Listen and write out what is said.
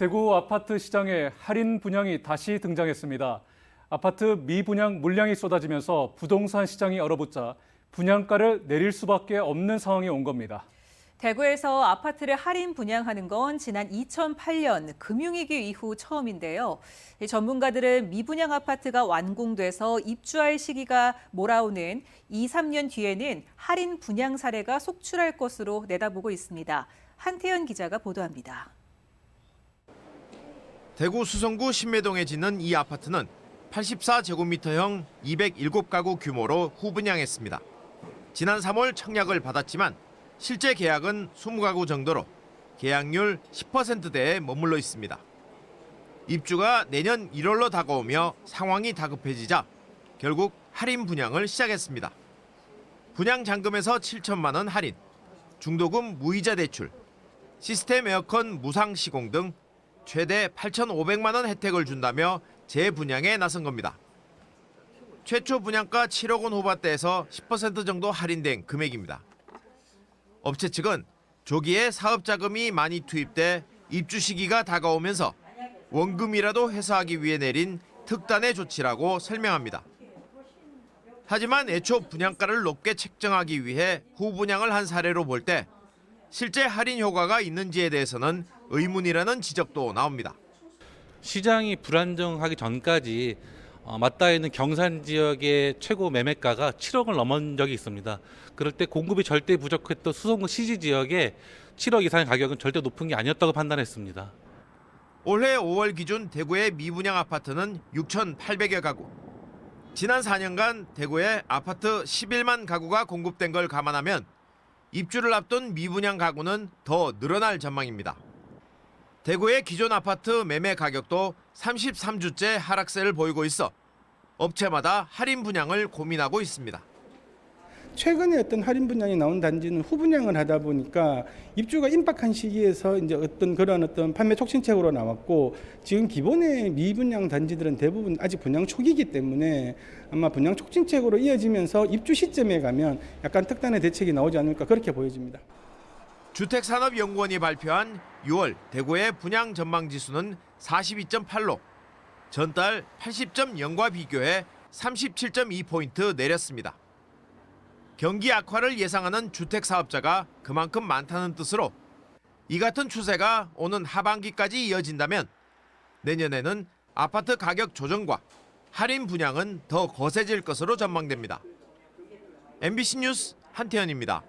대구 아파트 시장에 할인 분양이 다시 등장했습니다. 아파트 미분양 물량이 쏟아지면서 부동산 시장이 얼어붙자 분양가를 내릴 수밖에 없는 상황이 온 겁니다. 대구에서 아파트를 할인 분양하는 건 지난 2008년 금융위기 이후 처음인데요. 전문가들은 미분양 아파트가 완공돼서 입주할 시기가 몰아오는 2, 3년 뒤에는 할인 분양 사례가 속출할 것으로 내다보고 있습니다. 한태현 기자가 보도합니다. 대구 수성구 신매동에 짓는 이 아파트는 84제곱미터형 207가구 규모로 후분양했습니다. 지난 3월 청약을 받았지만 실제 계약은 20가구 정도로 계약률 10%대에 머물러 있습니다. 입주가 내년 1월로 다가오며 상황이 다급해지자 결국 할인 분양을 시작했습니다. 분양 잔금에서 7천만 원 할인, 중도금 무이자 대출, 시스템 에어컨 무상 시공 등 최대 8,500만 원 혜택을 준다며 재분양에 나선 겁니다. 최초 분양가 7억 원 후반대에서 10% 정도 할인된 금액입니다. 업체 측은 조기에 사업 자금이 많이 투입돼 입주 시기가 다가오면서 원금이라도 회수하기 위해 내린 특단의 조치라고 설명합니다. 하지만 애초 분양가를 높게 책정하기 위해 후분양을 한 사례로 볼 때 실제 할인 효과가 있는지에 대해서는 의문이라는 지적도 나옵니다. 시장이 불안정하기 전까지 맞닿아 있는 경산 지역의 최고 매매가가 7억을 넘은 적이 있습니다. 그럴 때 공급이 절대 부족했던 수성구 CG 지역에 7억 이상의 가격은 절대 높은 게 아니었다고 판단했습니다. 올해 5월 기준 대구의 미분양 아파트는 6,800여 가구. 지난 4년간 대구에 아파트 11만 가구가 공급된 걸 감안하면 입주를 앞둔 미분양 가구는 더 늘어날 전망입니다. 대구의 기존 아파트 매매 가격도 33주째 하락세를 보이고 있어 업체마다 할인 분양을 고민하고 있습니다. 최근에 어떤 할인 분양이 나온 단지는 후분양을 하다 보니까 입주가 임박한 시기에서 이제 그런 판매 촉진책으로 나왔고, 지금 기본의 미분양 단지들은 대부분 아직 분양 초기이기 때문에 아마 분양 촉진책으로 이어지면서 입주 시점에 가면 약간 특단의 대책이 나오지 않을까 그렇게 보여집니다. 주택산업연구원이 발표한 6월 대구의 분양 전망 지수는 42.8로 전달 80.0과 비교해 37.2포인트 내렸습니다. 경기 악화를 예상하는 주택 사업자가 그만큼 많다는 뜻으로 이 같은 추세가 오는 하반기까지 이어진다면 내년에는 아파트 가격 조정과 할인 분양은 더 거세질 것으로 전망됩니다. MBC 뉴스 한태현입니다.